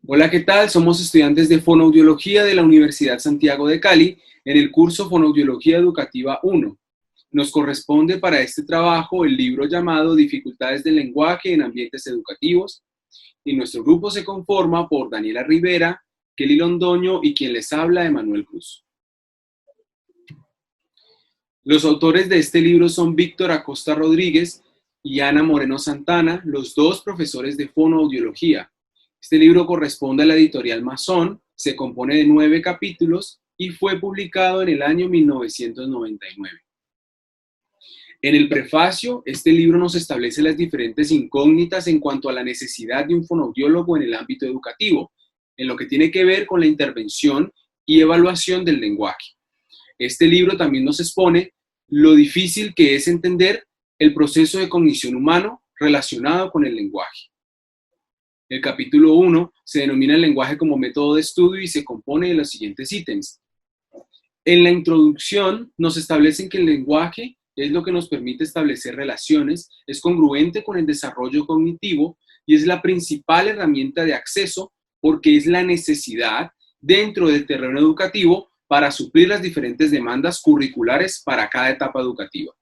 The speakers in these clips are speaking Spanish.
Hola, ¿qué tal? Somos estudiantes de Fonoaudiología de la Universidad Santiago de Cali en el curso Fonoaudiología Educativa 1. Nos corresponde para este trabajo el libro llamado Dificultades del lenguaje en ambientes educativos y nuestro grupo se conforma por Daniela Rivera, Kelly Londoño y quien les habla, Emanuel Cruz. Los autores de este libro son Víctor Acosta Rodríguez y Ana Moreno Santana, los dos profesores de Fonoaudiología. Este libro corresponde a la editorial Masón, se compone de 9 capítulos y fue publicado en el año 1999. En el prefacio, este libro nos establece las diferentes incógnitas en cuanto a la necesidad de un fonoaudiólogo en el ámbito educativo, en lo que tiene que ver con la intervención y evaluación del lenguaje. Este libro también nos expone lo difícil que es entender el proceso de cognición humano relacionado con el lenguaje. El capítulo 1 se denomina el lenguaje como método de estudio y se compone de los siguientes ítems. En la introducción nos establecen que el lenguaje es lo que nos permite establecer relaciones, es congruente con el desarrollo cognitivo y es la principal herramienta de acceso porque es la necesidad dentro del terreno educativo para suplir las diferentes demandas curriculares para cada etapa educativa.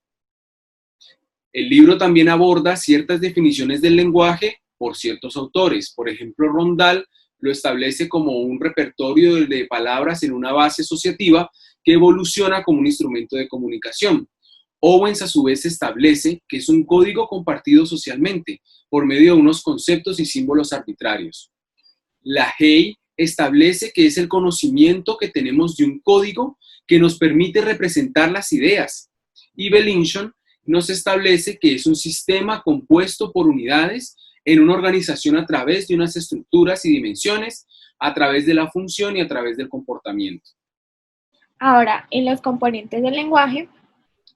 El libro también aborda ciertas definiciones del lenguaje por ciertos autores. Por ejemplo, Rondal lo establece como un repertorio de palabras en una base asociativa que evoluciona como un instrumento de comunicación. Owens, a su vez, establece que es un código compartido socialmente por medio de unos conceptos y símbolos arbitrarios. Lahey establece que es el conocimiento que tenemos de un código que nos permite representar las ideas. Y Bellingham nos establece que es un sistema compuesto por unidades en una organización a través de unas estructuras y dimensiones, a través de la función y a través del comportamiento. Ahora, en los componentes del lenguaje,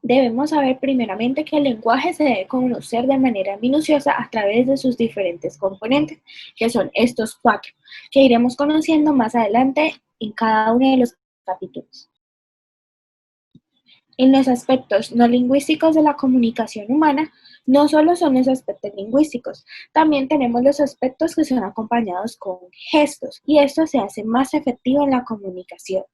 debemos saber primeramente que el lenguaje se debe conocer de manera minuciosa a través de sus diferentes componentes, que son estos 4, que iremos conociendo más adelante en cada uno de los capítulos. En los aspectos no lingüísticos de la comunicación humana, no solo son los aspectos lingüísticos, también tenemos los aspectos que son acompañados con gestos, y esto se hace más efectivo en la comunicación,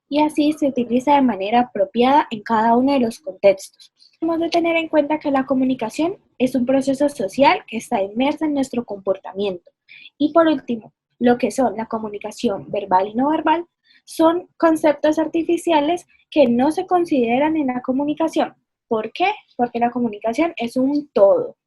y así se utiliza de manera apropiada en cada uno de los contextos. Debemos de tener en cuenta que la comunicación es un proceso social que está inmerso en nuestro comportamiento. Y por último, lo que son la comunicación verbal y no verbal son conceptos artificiales que no se consideran en la comunicación. ¿Por qué? Porque la comunicación es un todo.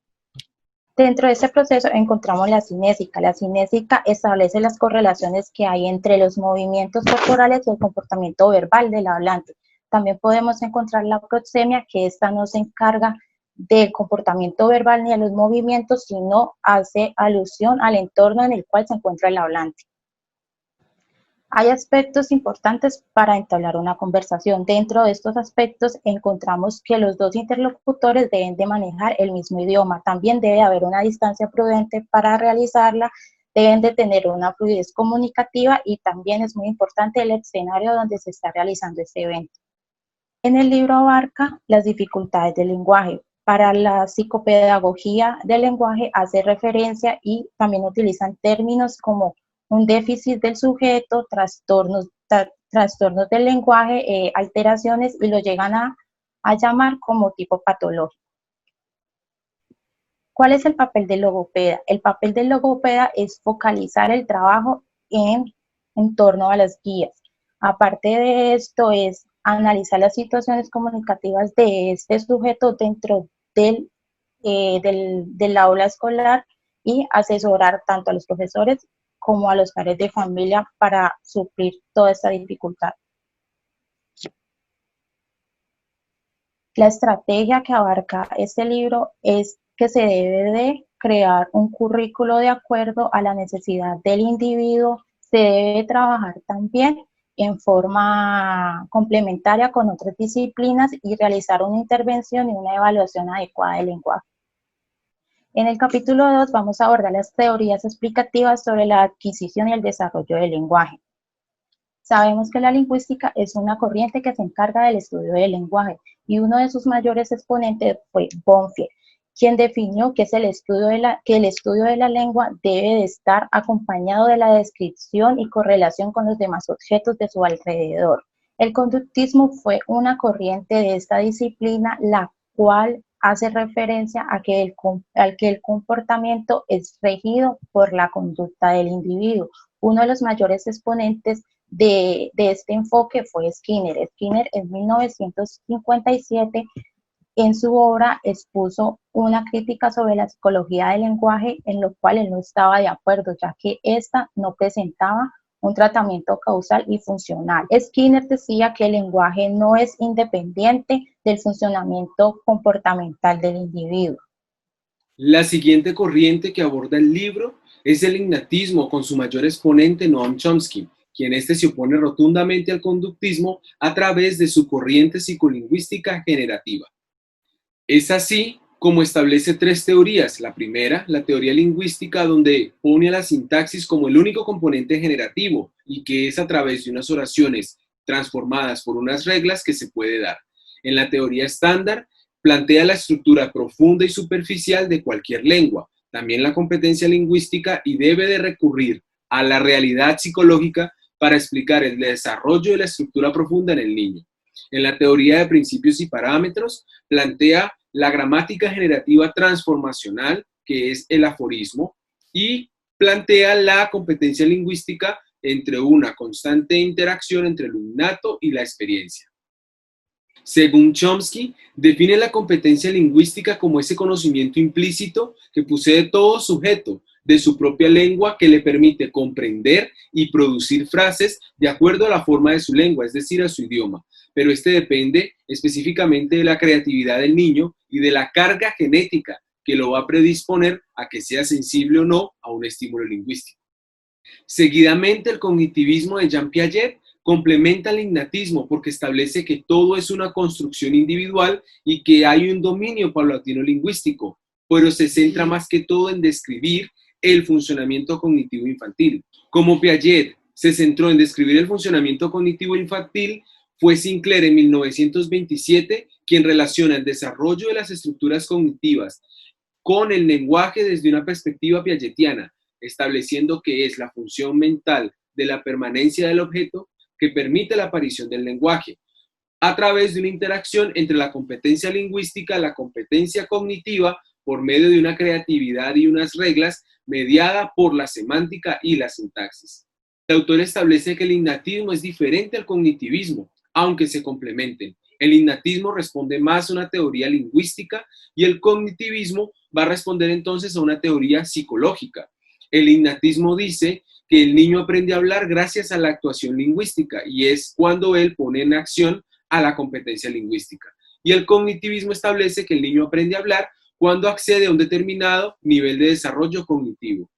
Dentro de este proceso encontramos la cinésica. La cinésica establece las correlaciones que hay entre los movimientos corporales y el comportamiento verbal del hablante. También podemos encontrar la proxemia, que esta no se encarga del comportamiento verbal ni de los movimientos, sino hace alusión al entorno en el cual se encuentra el hablante. Hay aspectos importantes para entablar una conversación. Dentro de estos aspectos encontramos que los dos interlocutores deben de manejar el mismo idioma. También debe haber una distancia prudente para realizarla, deben de tener una fluidez comunicativa y también es muy importante el escenario donde se está realizando este evento. En el libro abarca las dificultades del lenguaje. Para la psicopedagogía del lenguaje hace referencia y también utilizan términos como un déficit del sujeto, trastornos del lenguaje, alteraciones, y lo llegan a llamar como tipo patológico. ¿Cuál es el papel del logopeda? El papel del logopeda es focalizar el trabajo en torno a las guías. Aparte de esto, es analizar las situaciones comunicativas de este sujeto dentro del aula escolar y asesorar tanto a los profesores como a los padres de familia para suplir toda esta dificultad. La estrategia que abarca este libro es que se debe de crear un currículo de acuerdo a la necesidad del individuo, se debe trabajar también en forma complementaria con otras disciplinas y realizar una intervención y una evaluación adecuada del lenguaje. En el capítulo 2 vamos a abordar las teorías explicativas sobre la adquisición y el desarrollo del lenguaje. Sabemos que la lingüística es una corriente que se encarga del estudio del lenguaje y uno de sus mayores exponentes fue Bonfield. quien definió que el estudio de la lengua debe de estar acompañado de la descripción y correlación con los demás objetos de su alrededor. El conductismo fue una corriente de esta disciplina, la cual hace referencia a que el comportamiento es regido por la conducta del individuo. Uno de los mayores exponentes de este enfoque fue Skinner. Skinner en 1957 en su obra expuso una crítica sobre la psicología del lenguaje, en lo cual él no estaba de acuerdo, ya que ésta no presentaba un tratamiento causal y funcional. Skinner decía que el lenguaje no es independiente del funcionamiento comportamental del individuo. La siguiente corriente que aborda el libro es el ignatismo, con su mayor exponente Noam Chomsky, quien se opone rotundamente al conductismo a través de su corriente psicolingüística generativa. Es así como establece tres teorías. La primera, la teoría lingüística, donde pone a la sintaxis como el único componente generativo y que es a través de unas oraciones transformadas por unas reglas que se puede dar. En la teoría estándar, plantea la estructura profunda y superficial de cualquier lengua, también la competencia lingüística, y debe de recurrir a la realidad psicológica para explicar el desarrollo de la estructura profunda en el niño. En la teoría de principios y parámetros, plantea la gramática generativa transformacional, que es el aforismo, y plantea la competencia lingüística entre una constante interacción entre lo innato y la experiencia. Según Chomsky, define la competencia lingüística como ese conocimiento implícito que posee todo sujeto de su propia lengua, que le permite comprender y producir frases de acuerdo a la forma de su lengua, es decir, a su idioma. Pero depende específicamente de la creatividad del niño y de la carga genética que lo va a predisponer a que sea sensible o no a un estímulo lingüístico. Seguidamente, el cognitivismo de Jean Piaget complementa el ignatismo porque establece que todo es una construcción individual y que hay un dominio paulatino lingüístico, pero se centra más que todo en describir el funcionamiento cognitivo infantil. Como Piaget se centró en describir el funcionamiento cognitivo infantil, fue Sinclair en 1927 quien relaciona el desarrollo de las estructuras cognitivas con el lenguaje desde una perspectiva piagetiana, estableciendo que es la función mental de la permanencia del objeto que permite la aparición del lenguaje, a través de una interacción entre la competencia lingüística y la competencia cognitiva por medio de una creatividad y unas reglas mediada por la semántica y la sintaxis. El autor establece que el ignatismo es diferente al cognitivismo, aunque se complementen. El ignatismo responde más a una teoría lingüística y el cognitivismo va a responder entonces a una teoría psicológica. El ignatismo dice que el niño aprende a hablar gracias a la actuación lingüística y es cuando él pone en acción a la competencia lingüística. Y el cognitivismo establece que el niño aprende a hablar cuando accede a un determinado nivel de desarrollo cognitivo.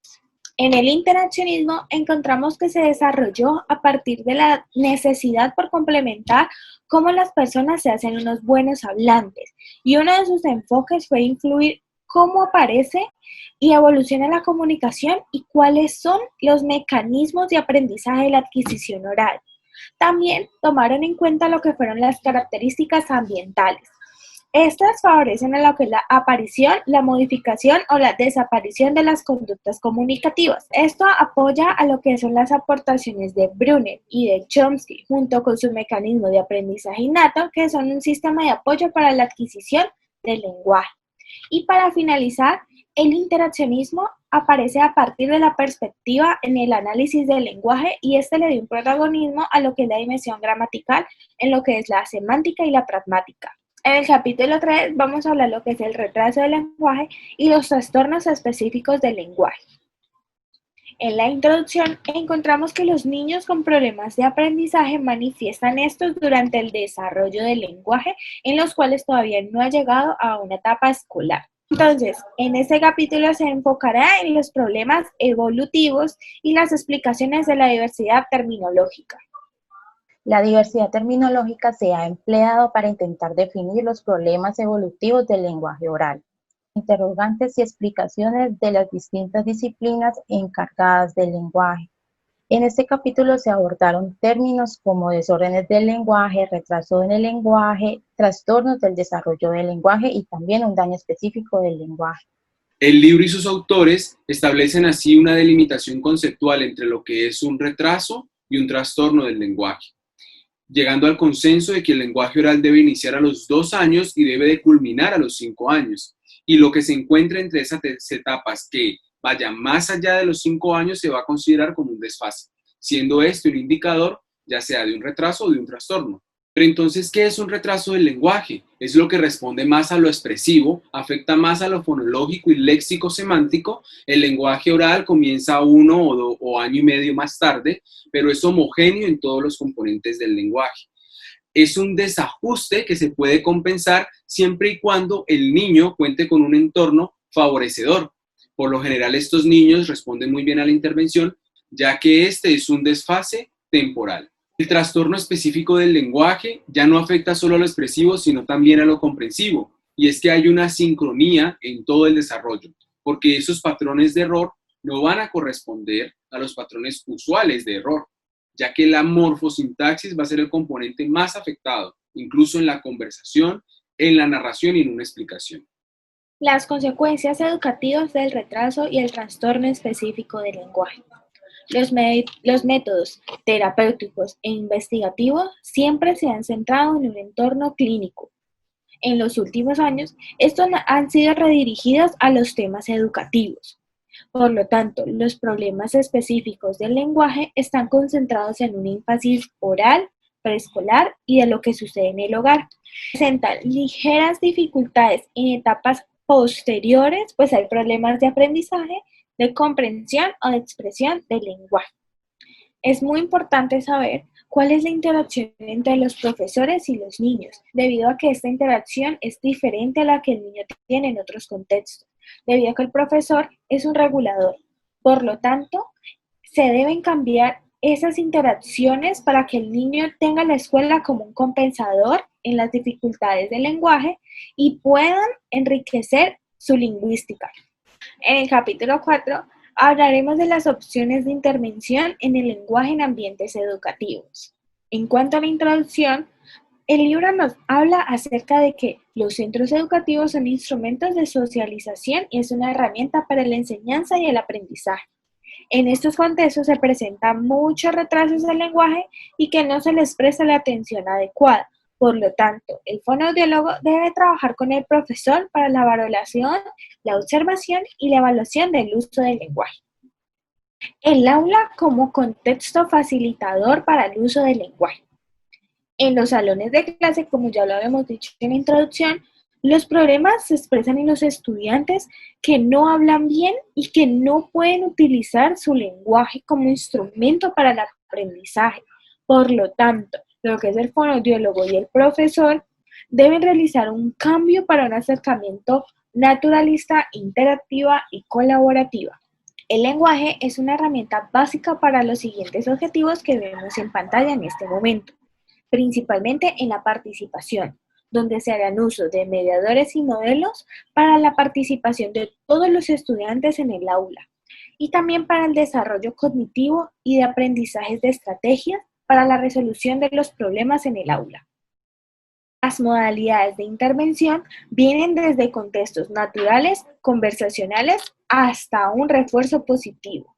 En el interaccionismo encontramos que se desarrolló a partir de la necesidad por complementar cómo las personas se hacen unos buenos hablantes, y uno de sus enfoques fue influir cómo aparece y evoluciona la comunicación y cuáles son los mecanismos de aprendizaje de la adquisición oral. También tomaron en cuenta lo que fueron las características ambientales. Estas favorecen a lo que es la aparición, la modificación o la desaparición de las conductas comunicativas. Esto apoya a lo que son las aportaciones de Bruner y de Chomsky, junto con su mecanismo de aprendizaje innato, que son un sistema de apoyo para la adquisición del lenguaje. Y para finalizar, el interaccionismo aparece a partir de la perspectiva en el análisis del lenguaje, y le dio un protagonismo a lo que es la dimensión gramatical en lo que es la semántica y la pragmática. En el capítulo 3 vamos a hablar lo que es el retraso del lenguaje y los trastornos específicos del lenguaje. En la introducción encontramos que los niños con problemas de aprendizaje manifiestan estos durante el desarrollo del lenguaje, en los cuales todavía no ha llegado a una etapa escolar. Entonces, en este capítulo se enfocará en los problemas evolutivos y las explicaciones de la diversidad terminológica. La diversidad terminológica se ha empleado para intentar definir los problemas evolutivos del lenguaje oral, interrogantes y explicaciones de las distintas disciplinas encargadas del lenguaje. En este capítulo se abordaron términos como desórdenes del lenguaje, retraso en el lenguaje, trastornos del desarrollo del lenguaje y también un daño específico del lenguaje. El libro y sus autores establecen así una delimitación conceptual entre lo que es un retraso y un trastorno del lenguaje, llegando al consenso de que el lenguaje oral debe iniciar a los 2 años y debe de culminar a los 5 años. Y lo que se encuentre entre esas etapas que vaya más allá de los 5 años se va a considerar como un desfase, siendo este un indicador ya sea de un retraso o de un trastorno. Pero entonces, ¿qué es un retraso del lenguaje? Es lo que responde más a lo expresivo, afecta más a lo fonológico y léxico semántico. El lenguaje oral comienza 1 o año y medio más tarde, pero es homogéneo en todos los componentes del lenguaje. Es un desajuste que se puede compensar siempre y cuando el niño cuente con un entorno favorecedor. Por lo general, estos niños responden muy bien a la intervención, ya que este es un desfase temporal. El trastorno específico del lenguaje ya no afecta solo a lo expresivo, sino también a lo comprensivo, y es que hay una sincronía en todo el desarrollo, porque esos patrones de error no van a corresponder a los patrones usuales de error, ya que la morfosintaxis va a ser el componente más afectado, incluso en la conversación, en la narración y en una explicación. Las consecuencias educativas del retraso y el trastorno específico del lenguaje. Los métodos terapéuticos e investigativos siempre se han centrado en un entorno clínico. En los últimos años, estos han sido redirigidos a los temas educativos. Por lo tanto, los problemas específicos del lenguaje están concentrados en un énfasis oral, preescolar y de lo que sucede en el hogar. Presentan ligeras dificultades en etapas posteriores, pues hay problemas de aprendizaje, de comprensión o de expresión del lenguaje. Es muy importante saber cuál es la interacción entre los profesores y los niños, debido a que esta interacción es diferente a la que el niño tiene en otros contextos, debido a que el profesor es un regulador. Por lo tanto, se deben cambiar esas interacciones para que el niño tenga la escuela como un compensador en las dificultades del lenguaje y puedan enriquecer su lingüística. En el capítulo 4 hablaremos de las opciones de intervención en el lenguaje en ambientes educativos. En cuanto a la introducción, el libro nos habla acerca de que los centros educativos son instrumentos de socialización y es una herramienta para la enseñanza y el aprendizaje. En estos contextos se presentan muchos retrasos del lenguaje y que no se les presta la atención adecuada. Por lo tanto, el fonoaudiólogo debe trabajar con el profesor para la valoración, la observación y la evaluación del uso del lenguaje. El aula como contexto facilitador para el uso del lenguaje. En los salones de clase, como ya lo habíamos dicho en la introducción, los problemas se expresan en los estudiantes que no hablan bien y que no pueden utilizar su lenguaje como instrumento para el aprendizaje. Por lo tanto, lo que es el fonoaudiólogo y el profesor deben realizar un cambio para un acercamiento naturalista, interactiva y colaborativa. El lenguaje es una herramienta básica para los siguientes objetivos que vemos en pantalla en este momento, principalmente en la participación, donde se harán uso de mediadores y modelos para la participación de todos los estudiantes en el aula, y también para el desarrollo cognitivo y de aprendizajes de estrategias para la resolución de los problemas en el aula. Las modalidades de intervención vienen desde contextos naturales, conversacionales, hasta un refuerzo positivo.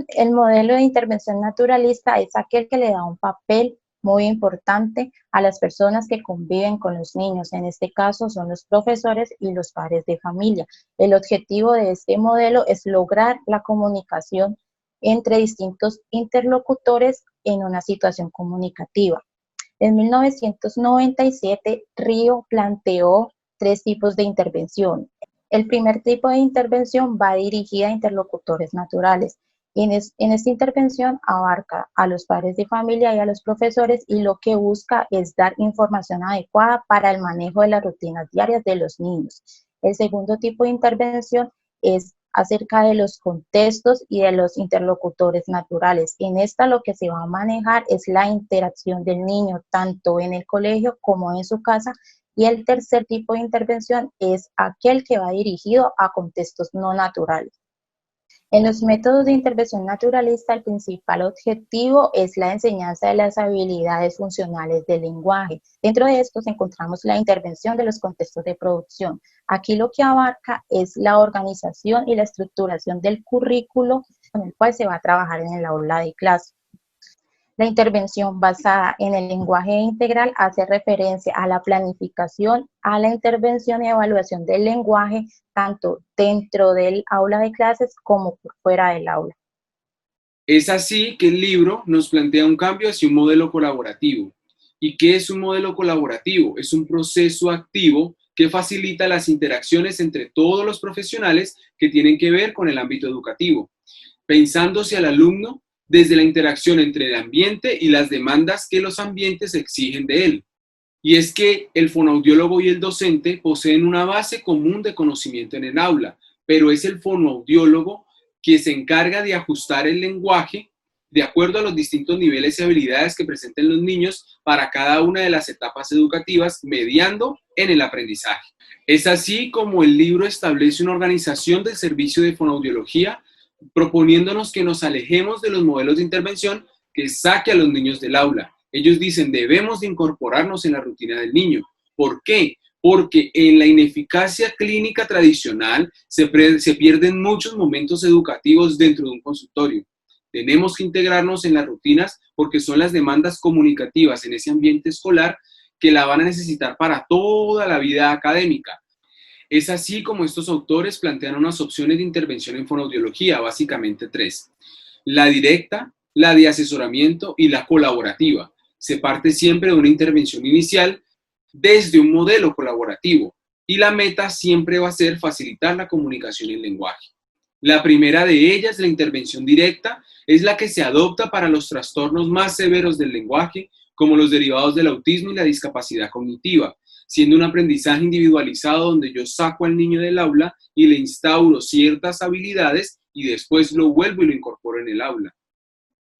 El modelo de intervención naturalista es aquel que le da un papel muy importante a las personas que conviven con los niños. En este caso son los profesores y los padres de familia. El objetivo de este modelo es lograr la comunicación entre distintos interlocutores en una situación comunicativa. En 1997, Río planteó 3 tipos de intervención. El primer tipo de intervención va dirigida a interlocutores naturales. En esta intervención abarca a los padres de familia y a los profesores y lo que busca es dar información adecuada para el manejo de las rutinas diarias de los niños. El segundo tipo de intervención es acerca de los contextos y de los interlocutores naturales. En esta lo que se va a manejar es la interacción del niño tanto en el colegio como en su casa. Y el tercer tipo de intervención es aquel que va dirigido a contextos no naturales. En los métodos de intervención naturalista, el principal objetivo es la enseñanza de las habilidades funcionales del lenguaje. Dentro de estos encontramos la intervención de los contextos de producción. Aquí lo que abarca es la organización y la estructuración del currículo con el cual se va a trabajar en el aula de clase. La intervención basada en el lenguaje integral hace referencia a la planificación, a la intervención y evaluación del lenguaje, tanto dentro del aula de clases como por fuera del aula. Es así que el libro nos plantea un cambio hacia un modelo colaborativo. ¿Y qué es un modelo colaborativo? Es un proceso activo que facilita las interacciones entre todos los profesionales que tienen que ver con el ámbito educativo, pensándose al alumno desde la interacción entre el ambiente y las demandas que los ambientes exigen de él. Y es que el fonoaudiólogo y el docente poseen una base común de conocimiento en el aula, pero es el fonoaudiólogo que se encarga de ajustar el lenguaje de acuerdo a los distintos niveles y habilidades que presenten los niños para cada una de las etapas educativas, mediando en el aprendizaje. Es así como el libro establece una organización del servicio de fonoaudiología, proponiéndonos que nos alejemos de los modelos de intervención que saque a los niños del aula. Ellos dicen, debemos de incorporarnos en la rutina del niño. ¿Por qué? Porque en la ineficacia clínica tradicional se pierden muchos momentos educativos dentro de un consultorio. Tenemos que integrarnos en las rutinas porque son las demandas comunicativas en ese ambiente escolar que la van a necesitar para toda la vida académica. Es así como estos autores plantean unas opciones de intervención en fonoaudiología, básicamente tres. La directa, la de asesoramiento y la colaborativa. Se parte siempre de una intervención inicial desde un modelo colaborativo y la meta siempre va a ser facilitar la comunicación y el lenguaje. La primera de ellas, la intervención directa, es la que se adopta para los trastornos más severos del lenguaje, como los derivados del autismo y la discapacidad cognitiva, siendo un aprendizaje individualizado donde yo saco al niño del aula y le instauro ciertas habilidades y después lo vuelvo y lo incorporo en el aula.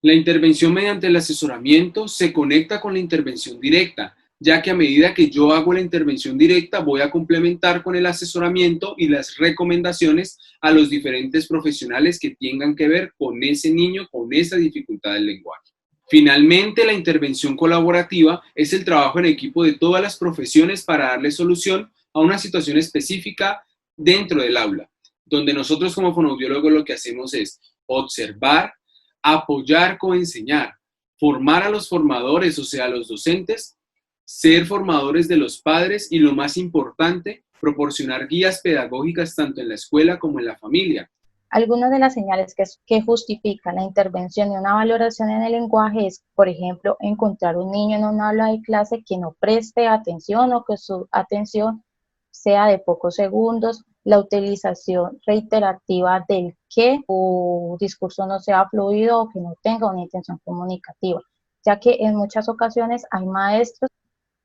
La intervención mediante el asesoramiento se conecta con la intervención directa, ya que a medida que yo hago la intervención directa voy a complementar con el asesoramiento y las recomendaciones a los diferentes profesionales que tengan que ver con ese niño, con esa dificultad del lenguaje. Finalmente, la intervención colaborativa es el trabajo en equipo de todas las profesiones para darle solución a una situación específica dentro del aula, donde nosotros como fonoaudiólogos lo que hacemos es observar, apoyar, coenseñar, formar a los formadores, o sea, a los docentes, ser formadores de los padres y, lo más importante, proporcionar guías pedagógicas tanto en la escuela como en la familia. Algunas de las señales que justifican la intervención y una valoración en el lenguaje es, por ejemplo, encontrar un niño en un aula de clase que no preste atención o que su atención sea de pocos segundos, la utilización reiterativa del que su discurso no sea fluido o que no tenga una intención comunicativa, ya que en muchas ocasiones hay maestros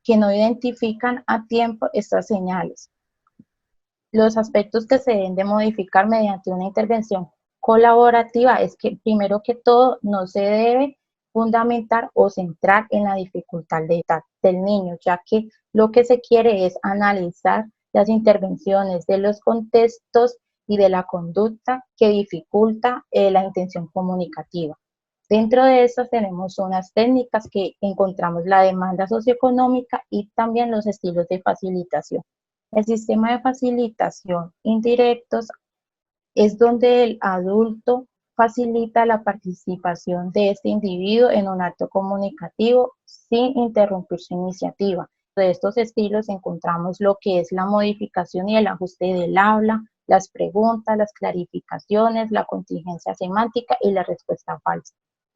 que no identifican a tiempo estas señales. Los aspectos que se deben de modificar mediante una intervención colaborativa es que, primero que todo, no se debe fundamentar o centrar en la dificultad del niño, ya que lo que se quiere es analizar las intervenciones de los contextos y de la conducta que dificulta la intención comunicativa. Dentro de estas tenemos unas técnicas que encontramos la demanda socioeconómica y también los estilos de facilitación. El sistema de facilitación indirectos es donde el adulto facilita la participación de este individuo en un acto comunicativo sin interrumpir su iniciativa. De estos estilos encontramos lo que es la modificación y el ajuste del habla, las preguntas, las clarificaciones, la contingencia semántica y la respuesta falsa.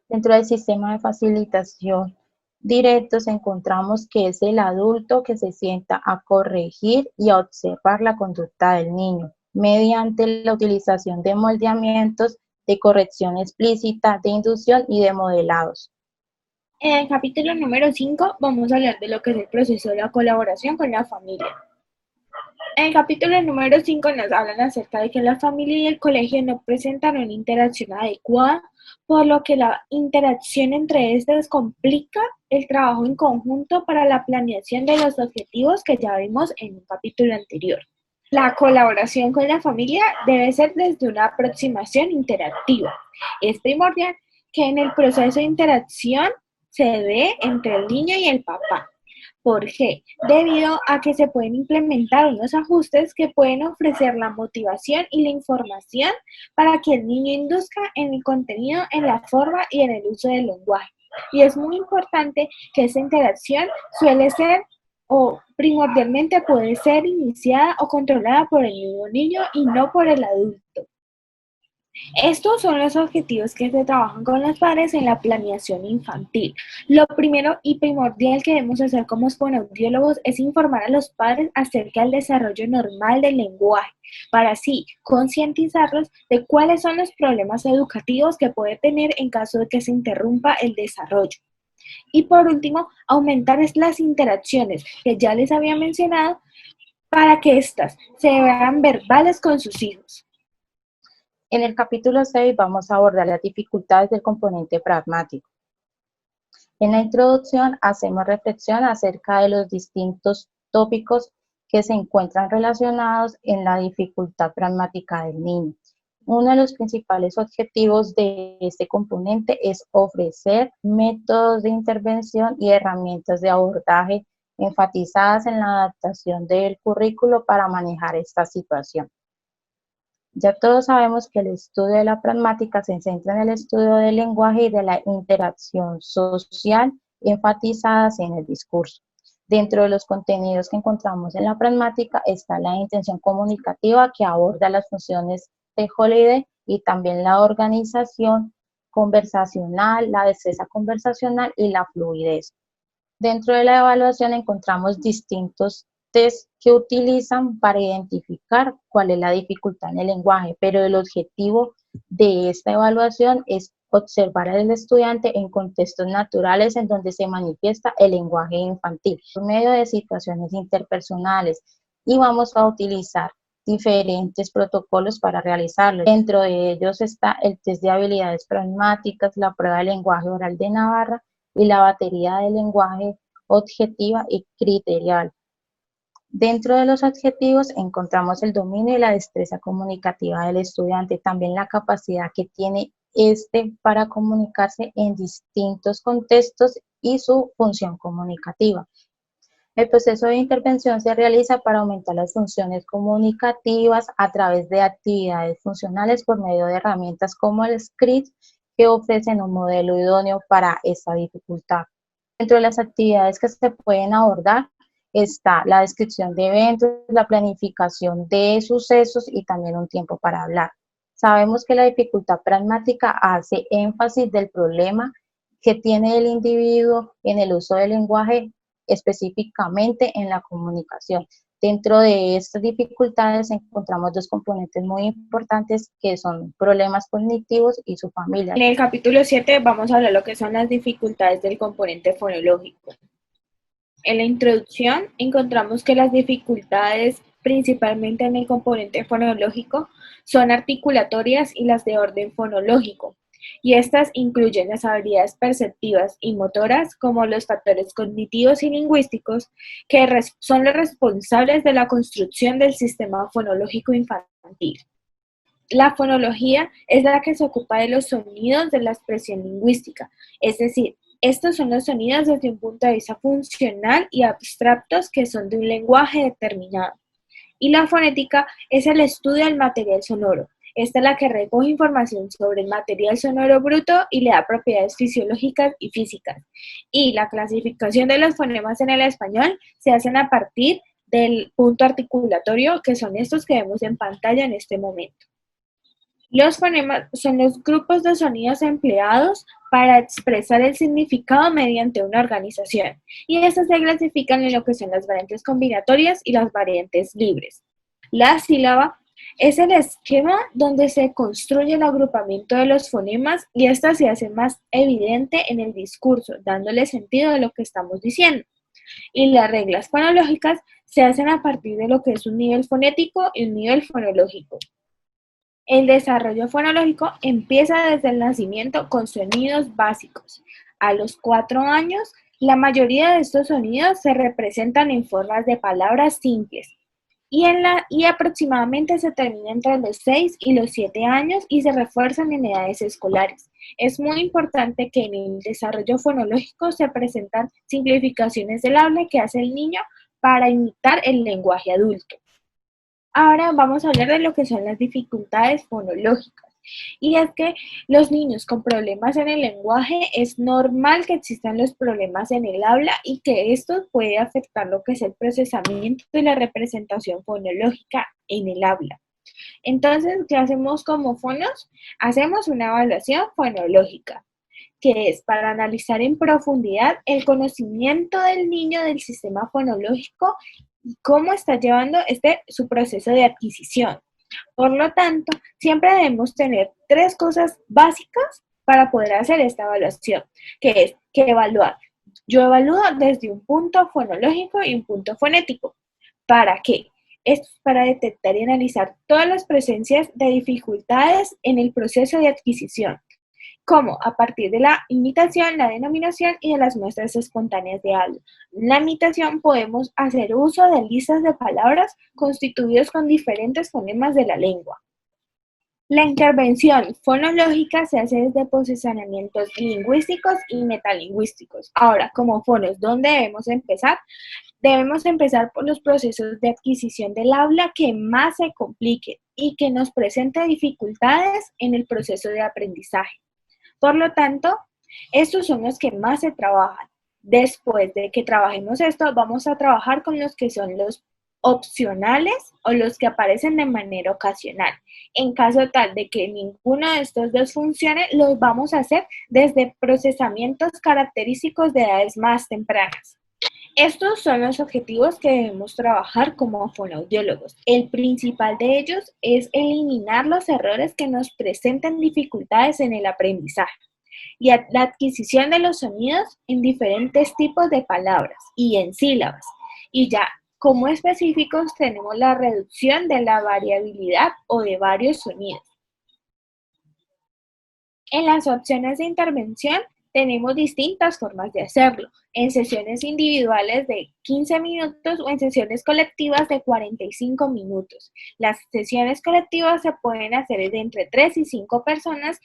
Dentro del sistema de facilitación directos encontramos que es el adulto que se sienta a corregir y a observar la conducta del niño mediante la utilización de moldeamientos, de corrección explícita, de inducción y de modelados. En el capítulo número 5 vamos a hablar de lo que es el proceso de la colaboración con la familia. En el capítulo número 5 nos hablan acerca de que la familia y el colegio no presentan una interacción adecuada, por lo que la interacción entre estas complica el trabajo en conjunto para la planeación de los objetivos que ya vimos en un capítulo anterior. La colaboración con la familia debe ser desde una aproximación interactiva. Es primordial que en el proceso de interacción se dé entre el niño y el papá. ¿Por qué? Debido a que se pueden implementar unos ajustes que pueden ofrecer la motivación y la información para que el niño induzca en el contenido, en la forma y en el uso del lenguaje. Y es muy importante que esa interacción suele ser o primordialmente puede ser iniciada o controlada por el mismo niño y no por el adulto. Estos son los objetivos que se trabajan con los padres en la planeación infantil. Lo primero y primordial que debemos hacer como fonoaudiólogos es informar a los padres acerca del desarrollo normal del lenguaje, para así concientizarlos de cuáles son los problemas educativos que puede tener en caso de que se interrumpa el desarrollo. Y por último, aumentar las interacciones que ya les había mencionado para que éstas se vean verbales con sus hijos. En el capítulo 6 vamos a abordar las dificultades del componente pragmático. En la introducción hacemos reflexión acerca de los distintos tópicos que se encuentran relacionados en la dificultad pragmática del niño. Uno de los principales objetivos de este componente es ofrecer métodos de intervención y herramientas de abordaje enfatizadas en la adaptación del currículo para manejar esta situación. Ya todos sabemos que el estudio de la pragmática se centra en el estudio del lenguaje y de la interacción social enfatizadas en el discurso. Dentro de los contenidos que encontramos en la pragmática está la intención comunicativa, que aborda las funciones de Holiday, y también la organización conversacional, la destreza conversacional y la fluidez. Dentro de la evaluación encontramos distintos test que utilizan para identificar cuál es la dificultad en el lenguaje, pero el objetivo de esta evaluación es observar al estudiante en contextos naturales en donde se manifiesta el lenguaje infantil, por medio de situaciones interpersonales, y vamos a utilizar diferentes protocolos para realizarlo. Dentro de ellos está el test de habilidades pragmáticas, la prueba de lenguaje oral de Navarra y la batería de lenguaje objetiva y criterial. Dentro de los adjetivos encontramos el dominio y la destreza comunicativa del estudiante, también la capacidad que tiene para comunicarse en distintos contextos y su función comunicativa. El proceso de intervención se realiza para aumentar las funciones comunicativas a través de actividades funcionales por medio de herramientas como el script, que ofrecen un modelo idóneo para esta dificultad. Dentro de las actividades que se pueden abordar está la descripción de eventos, la planificación de sucesos y también un tiempo para hablar. Sabemos que la dificultad pragmática hace énfasis del problema que tiene el individuo en el uso del lenguaje, específicamente en la comunicación. Dentro de estas dificultades encontramos dos componentes muy importantes, que son problemas cognitivos y su familia. En el capítulo 7 vamos a hablar de lo que son las dificultades del componente fonológico. En la introducción encontramos que las dificultades, principalmente en el componente fonológico, son articulatorias y las de orden fonológico, y estas incluyen las habilidades perceptivas y motoras, como los factores cognitivos y lingüísticos, que son los responsables de la construcción del sistema fonológico infantil. La fonología es la que se ocupa de los sonidos de la expresión lingüística, es decir, estos son los sonidos desde un punto de vista funcional y abstractos que son de un lenguaje determinado. Y la fonética es el estudio del material sonoro. Esta es la que recoge información sobre el material sonoro bruto y le da propiedades fisiológicas y físicas. Y la clasificación de los fonemas en el español se hacen a partir del punto articulatorio, que son estos que vemos en pantalla en este momento. Los fonemas son los grupos de sonidos empleados para expresar el significado mediante una organización, y estas se clasifican en lo que son las variantes combinatorias y las variantes libres. La sílaba es el esquema donde se construye el agrupamiento de los fonemas, y esta se hace más evidente en el discurso, dándole sentido a lo que estamos diciendo. Y las reglas fonológicas se hacen a partir de lo que es un nivel fonético y un nivel fonológico. El desarrollo fonológico empieza desde el nacimiento con sonidos básicos. A los 4 años, la mayoría de estos sonidos se representan en formas de palabras simples. y aproximadamente se termina entre los 6 y los 7 años y se refuerzan en edades escolares. Es muy importante que en el desarrollo fonológico se presentan simplificaciones del habla que hace el niño para imitar el lenguaje adulto. Ahora vamos a hablar de lo que son las dificultades fonológicas. Y es que los niños con problemas en el lenguaje es normal que existan los problemas en el habla y que esto puede afectar lo que es el procesamiento y la representación fonológica en el habla. Entonces, ¿qué hacemos como fonos? Hacemos una evaluación fonológica, que es para analizar en profundidad el conocimiento del niño del sistema fonológico y cómo está llevando su proceso de adquisición. Por lo tanto, siempre debemos tener 3 cosas básicas para poder hacer esta evaluación, que es que evaluar. Yo evalúo desde un punto fonológico y un punto fonético. ¿Para qué? Esto es para detectar y analizar todas las presencias de dificultades en el proceso de adquisición, como a partir de la imitación, la denominación y de las muestras espontáneas de habla. En la imitación podemos hacer uso de listas de palabras constituidas con diferentes fonemas de la lengua. La intervención fonológica se hace desde posicionamientos lingüísticos y metalingüísticos. Ahora, como fonos, ¿dónde debemos empezar? Debemos empezar por los procesos de adquisición del habla que más se compliquen y que nos presenten dificultades en el proceso de aprendizaje. Por lo tanto, estos son los que más se trabajan. Después de que trabajemos esto, vamos a trabajar con los que son los opcionales o los que aparecen de manera ocasional. En caso tal de que ninguno de estos dos funcione, los vamos a hacer desde procesamientos característicos de edades más tempranas. Estos son los objetivos que debemos trabajar como fonoaudiólogos. El principal de ellos es eliminar los errores que nos presenten dificultades en el aprendizaje y la adquisición de los sonidos en diferentes tipos de palabras y en sílabas. Y ya como específicos tenemos la reducción de la variabilidad o de varios sonidos. En las opciones de intervención tenemos distintas formas de hacerlo, en sesiones individuales de 15 minutos o en sesiones colectivas de 45 minutos. Las sesiones colectivas se pueden hacer de entre 3 y 5 personas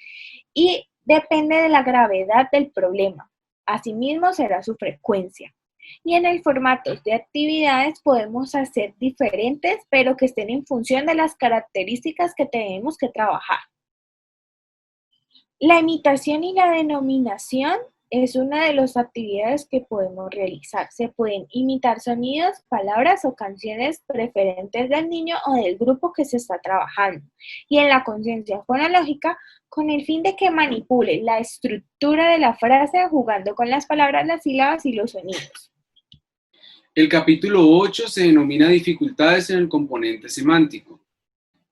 y depende de la gravedad del problema. Asimismo, será su frecuencia. Y en el formato de actividades podemos hacer diferentes, pero que estén en función de las características que tenemos que trabajar. La imitación y la denominación es una de las actividades que podemos realizar. Se pueden imitar sonidos, palabras o canciones preferentes del niño o del grupo que se está trabajando. Y en la conciencia fonológica, con el fin de que manipule la estructura de la frase jugando con las palabras, las sílabas y los sonidos. El capítulo 8 se denomina dificultades en el componente semántico.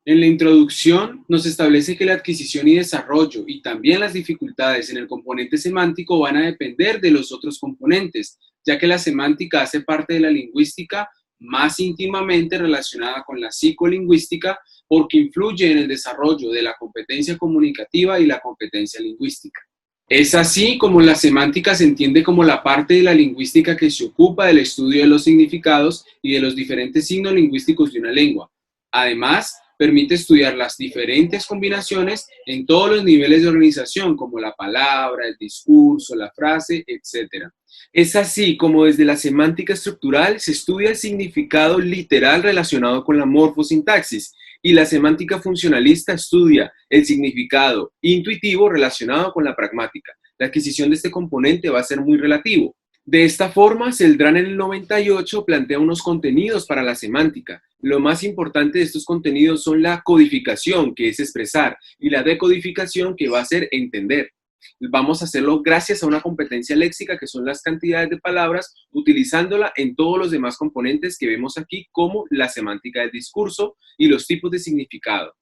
En la introducción nos establece que la adquisición y desarrollo y también las dificultades en el componente semántico van a depender de los otros componentes, ya que la semántica hace parte de la lingüística más íntimamente relacionada con la psicolingüística porque influye en el desarrollo de la competencia comunicativa y la competencia lingüística. Es así como la semántica se entiende como la parte de la lingüística que se ocupa del estudio de los significados y de los diferentes signos lingüísticos de una lengua. Además, permite estudiar las diferentes combinaciones en todos los niveles de organización, como la palabra, el discurso, la frase, etc. Es así como desde la semántica estructural se estudia el significado literal relacionado con la morfosintaxis y la semántica funcionalista estudia el significado intuitivo relacionado con la pragmática. La adquisición de este componente va a ser muy relativo. De esta forma, Celdrán en el 98 plantea unos contenidos para la semántica. Lo más importante de estos contenidos son la codificación, que es expresar, y la decodificación, que va a ser entender. Vamos a hacerlo gracias a una competencia léxica, que son las cantidades de palabras, utilizándola en todos los demás componentes que vemos aquí, como la semántica del discurso y los tipos de significado.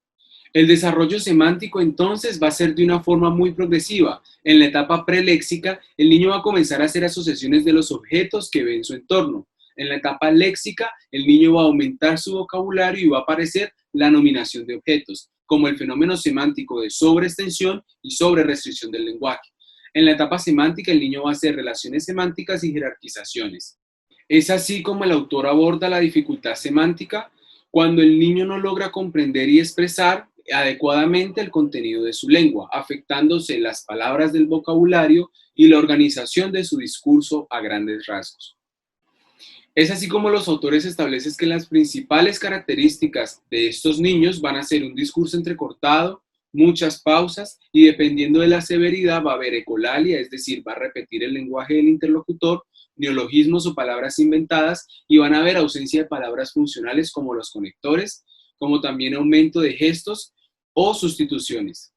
El desarrollo semántico entonces va a ser de una forma muy progresiva. En la etapa preléxica, el niño va a comenzar a hacer asociaciones de los objetos que ve en su entorno. En la etapa léxica, el niño va a aumentar su vocabulario y va a aparecer la nominación de objetos, como el fenómeno semántico de sobreextensión y sobrerestricción del lenguaje. En la etapa semántica, el niño va a hacer relaciones semánticas y jerarquizaciones. Es así como el autor aborda la dificultad semántica cuando el niño no logra comprender y expresar adecuadamente el contenido de su lengua, afectándose las palabras del vocabulario y la organización de su discurso a grandes rasgos. Es así como los autores establecen que las principales características de estos niños van a ser un discurso entrecortado, muchas pausas y dependiendo de la severidad va a haber ecolalia, es decir, va a repetir el lenguaje del interlocutor, neologismos o palabras inventadas y van a haber ausencia de palabras funcionales como los conectores, como también aumento de gestos o sustituciones.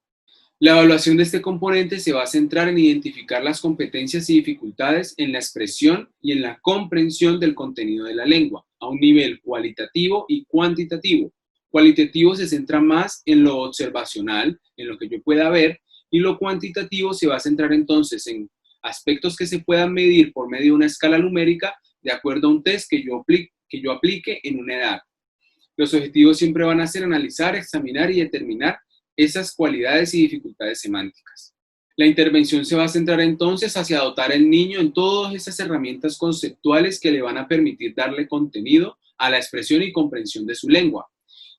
La evaluación de este componente se va a centrar en identificar las competencias y dificultades en la expresión y en la comprensión del contenido de la lengua, a un nivel cualitativo y cuantitativo. Cualitativo se centra más en lo observacional, en lo que yo pueda ver, y lo cuantitativo se va a centrar entonces en aspectos que se puedan medir por medio de una escala numérica de acuerdo a un test que yo aplique en una edad. Los objetivos siempre van a ser analizar, examinar y determinar esas cualidades y dificultades semánticas. La intervención se va a centrar entonces hacia dotar al niño en todas esas herramientas conceptuales que le van a permitir darle contenido a la expresión y comprensión de su lengua,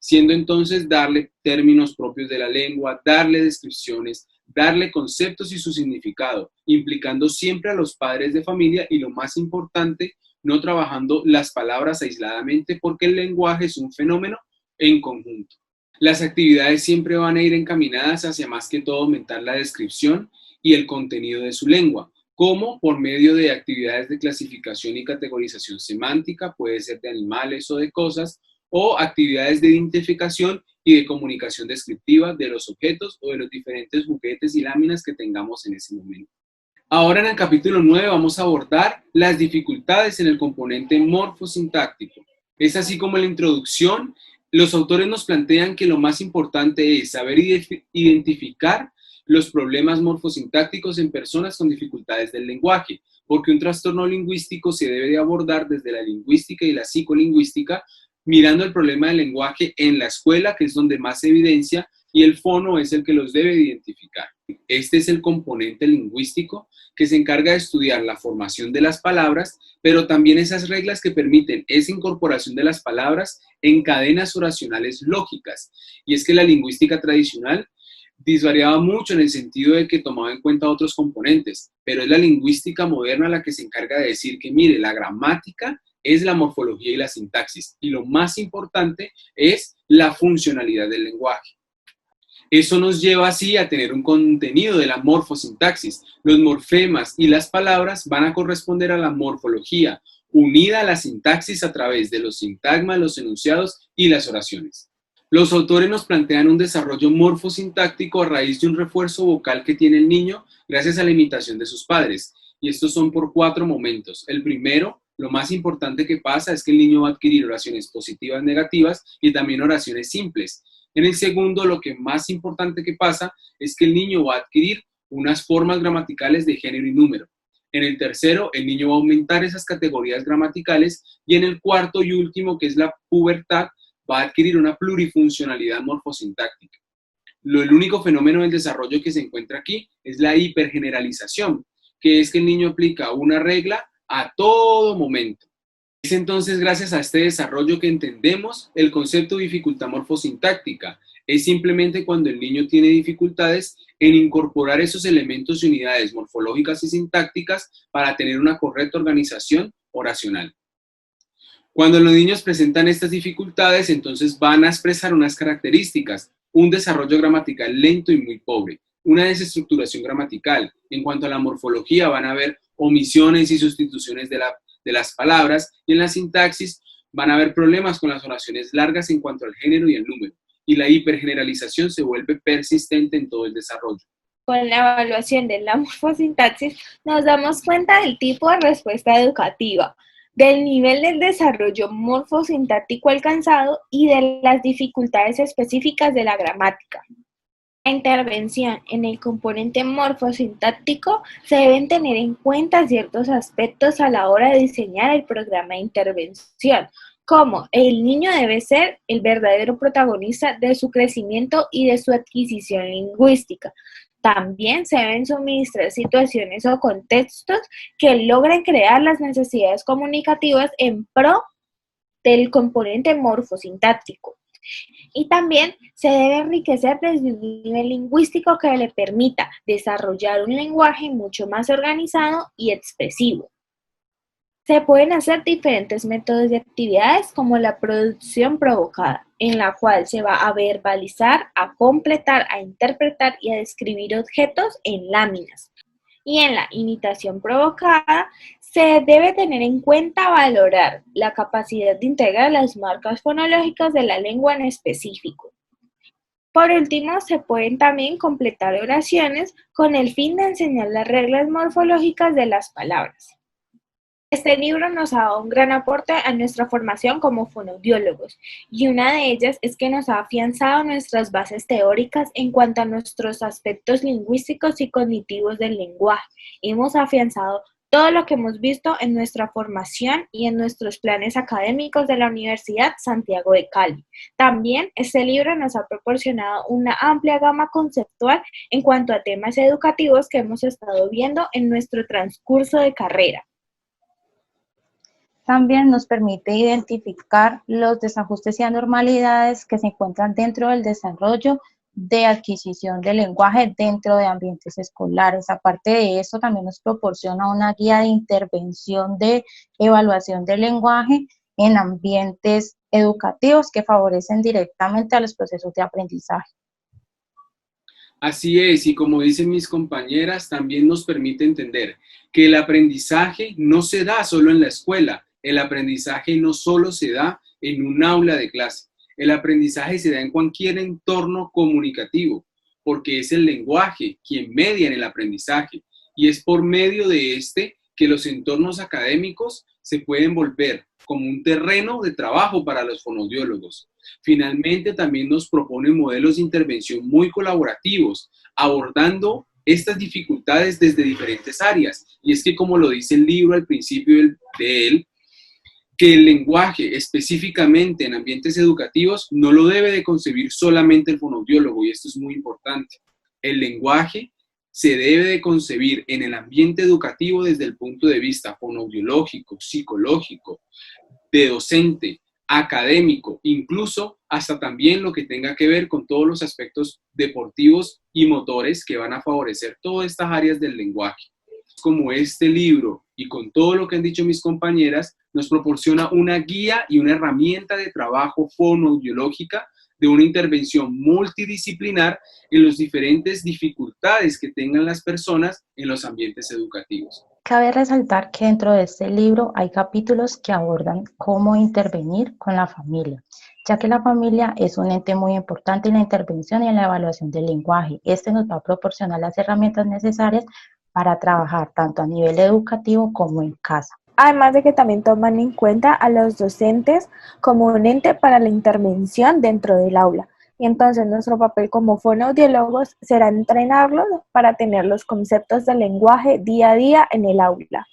siendo entonces darle términos propios de la lengua, darle descripciones, darle conceptos y su significado, implicando siempre a los padres de familia y lo más importante, no trabajando las palabras aisladamente porque el lenguaje es un fenómeno en conjunto. Las actividades siempre van a ir encaminadas hacia más que todo aumentar la descripción y el contenido de su lengua, como por medio de actividades de clasificación y categorización semántica, puede ser de animales o de cosas, o actividades de identificación y de comunicación descriptiva de los objetos o de los diferentes juguetes y láminas que tengamos en ese momento. Ahora en el capítulo 9 vamos a abordar las dificultades en el componente morfosintáctico. Es así como en la introducción, los autores nos plantean que lo más importante es saber identificar los problemas morfosintácticos en personas con dificultades del lenguaje, porque un trastorno lingüístico se debe de abordar desde la lingüística y la psicolingüística, mirando el problema del lenguaje en la escuela, que es donde más se evidencia, y el fono es el que los debe de identificar. Este es el componente lingüístico que se encarga de estudiar la formación de las palabras, pero también esas reglas que permiten esa incorporación de las palabras en cadenas oracionales lógicas. Y es que la lingüística tradicional disvariaba mucho en el sentido de que tomaba en cuenta otros componentes, pero es la lingüística moderna la que se encarga de decir que, mire, la gramática es la morfología y la sintaxis, y lo más importante es la funcionalidad del lenguaje. Eso nos lleva así a tener un contenido de la morfosintaxis. Los morfemas y las palabras van a corresponder a la morfología, unida a la sintaxis a través de los sintagmas, los enunciados y las oraciones. Los autores nos plantean un desarrollo morfosintáctico a raíz de un refuerzo vocal que tiene el niño gracias a la imitación de sus padres. Y estos son por 4 momentos. El primero, lo más importante que pasa es que el niño va a adquirir oraciones positivas, negativas y también oraciones simples. En el segundo, lo que más importante que pasa es que el niño va a adquirir unas formas gramaticales de género y número. En el tercero, el niño va a aumentar esas categorías gramaticales y en el cuarto y último, que es la pubertad, va a adquirir una plurifuncionalidad morfosintáctica. El único fenómeno del desarrollo que se encuentra aquí es la hipergeneralización, que es que el niño aplica una regla a todo momento. Es entonces gracias a este desarrollo que entendemos el concepto de dificultad morfosintáctica. Es simplemente cuando el niño tiene dificultades en incorporar esos elementos y unidades morfológicas y sintácticas para tener una correcta organización oracional. Cuando los niños presentan estas dificultades, entonces van a expresar unas características, un desarrollo gramatical lento y muy pobre, una desestructuración gramatical. En cuanto a la morfología, van a haber omisiones y sustituciones de las palabras, y en la sintaxis van a haber problemas con las oraciones largas en cuanto al género y el número, y la hipergeneralización se vuelve persistente en todo el desarrollo. Con la evaluación de la morfosintaxis nos damos cuenta del tipo de respuesta educativa, del nivel del desarrollo morfosintáctico alcanzado y de las dificultades específicas de la gramática. La intervención en el componente morfosintáctico se deben tener en cuenta ciertos aspectos a la hora de diseñar el programa de intervención, como el niño debe ser el verdadero protagonista de su crecimiento y de su adquisición lingüística. También se deben suministrar situaciones o contextos que logren crear las necesidades comunicativas en pro del componente morfosintáctico. Y también se debe enriquecer desde un nivel lingüístico que le permita desarrollar un lenguaje mucho más organizado y expresivo. Se pueden hacer diferentes métodos de actividades como la producción provocada, en la cual se va a verbalizar, a completar, a interpretar y a describir objetos en láminas. Y en la imitación provocada se debe tener en cuenta valorar la capacidad de integrar las marcas fonológicas de la lengua en específico. Por último, se pueden también completar oraciones con el fin de enseñar las reglas morfológicas de las palabras. Este libro nos ha dado un gran aporte a nuestra formación como fonoaudiólogos, y una de ellas es que nos ha afianzado nuestras bases teóricas en cuanto a nuestros aspectos lingüísticos y cognitivos del lenguaje. Hemos afianzado todo lo que hemos visto en nuestra formación y en nuestros planes académicos de la Universidad Santiago de Cali. También este libro nos ha proporcionado una amplia gama conceptual en cuanto a temas educativos que hemos estado viendo en nuestro transcurso de carrera. También nos permite identificar los desajustes y anormalidades que se encuentran dentro del desarrollo de adquisición del lenguaje dentro de ambientes escolares. Aparte de eso, también nos proporciona una guía de intervención de evaluación del lenguaje en ambientes educativos que favorecen directamente a los procesos de aprendizaje. Así es, y como dicen mis compañeras, también nos permite entender que el aprendizaje no se da solo en la escuela, el aprendizaje no solo se da en un aula de clase, el aprendizaje se da en cualquier entorno comunicativo, porque es el lenguaje quien media en el aprendizaje, y es por medio de este que los entornos académicos se pueden volver como un terreno de trabajo para los fonoaudiólogos. Finalmente, también nos propone modelos de intervención muy colaborativos, abordando estas dificultades desde diferentes áreas. Y es que, como lo dice el libro al principio de él, que el lenguaje, específicamente en ambientes educativos, no lo debe de concebir solamente el fonoaudiólogo, y esto es muy importante. El lenguaje se debe de concebir en el ambiente educativo desde el punto de vista fonoaudiológico, psicológico, de docente, académico, incluso hasta también lo que tenga que ver con todos los aspectos deportivos y motores que van a favorecer todas estas áreas del lenguaje. Como este libro y con todo lo que han dicho mis compañeras, nos proporciona una guía y una herramienta de trabajo fonoaudiológica de una intervención multidisciplinar en las diferentes dificultades que tengan las personas en los ambientes educativos. Cabe resaltar que dentro de este libro hay capítulos que abordan cómo intervenir con la familia, ya que la familia es un ente muy importante en la intervención y en la evaluación del lenguaje. Este nos va a proporcionar las herramientas necesarias para trabajar tanto a nivel educativo como en casa. Además de que también toman en cuenta a los docentes como un ente para la intervención dentro del aula. Y entonces nuestro papel como fonoaudiólogos será entrenarlos para tener los conceptos del lenguaje día a día en el aula.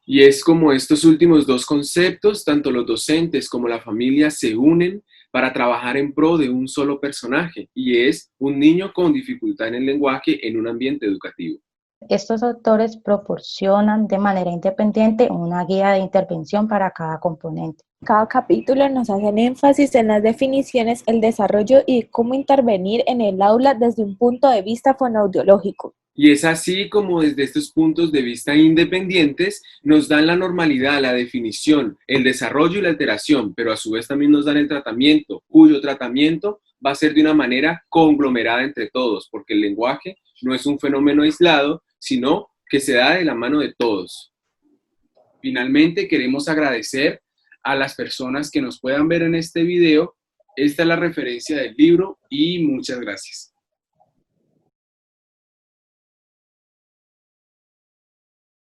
Y es como estos últimos dos conceptos, tanto los docentes como la familia se unen para trabajar en pro de un solo personaje, y es un niño con dificultad en el lenguaje en un ambiente educativo. Estos autores proporcionan de manera independiente una guía de intervención para cada componente. Cada capítulo nos hacen énfasis en las definiciones, el desarrollo y cómo intervenir en el aula desde un punto de vista fonoaudiológico. Y es así como desde estos puntos de vista independientes nos dan la normalidad, la definición, el desarrollo y la alteración, pero a su vez también nos dan el tratamiento, cuyo tratamiento va a ser de una manera conglomerada entre todos, porque el lenguaje no es un fenómeno aislado, sino que se da de la mano de todos. Finalmente, queremos agradecer a las personas que nos puedan ver en este video. Esta es la referencia del libro y muchas gracias.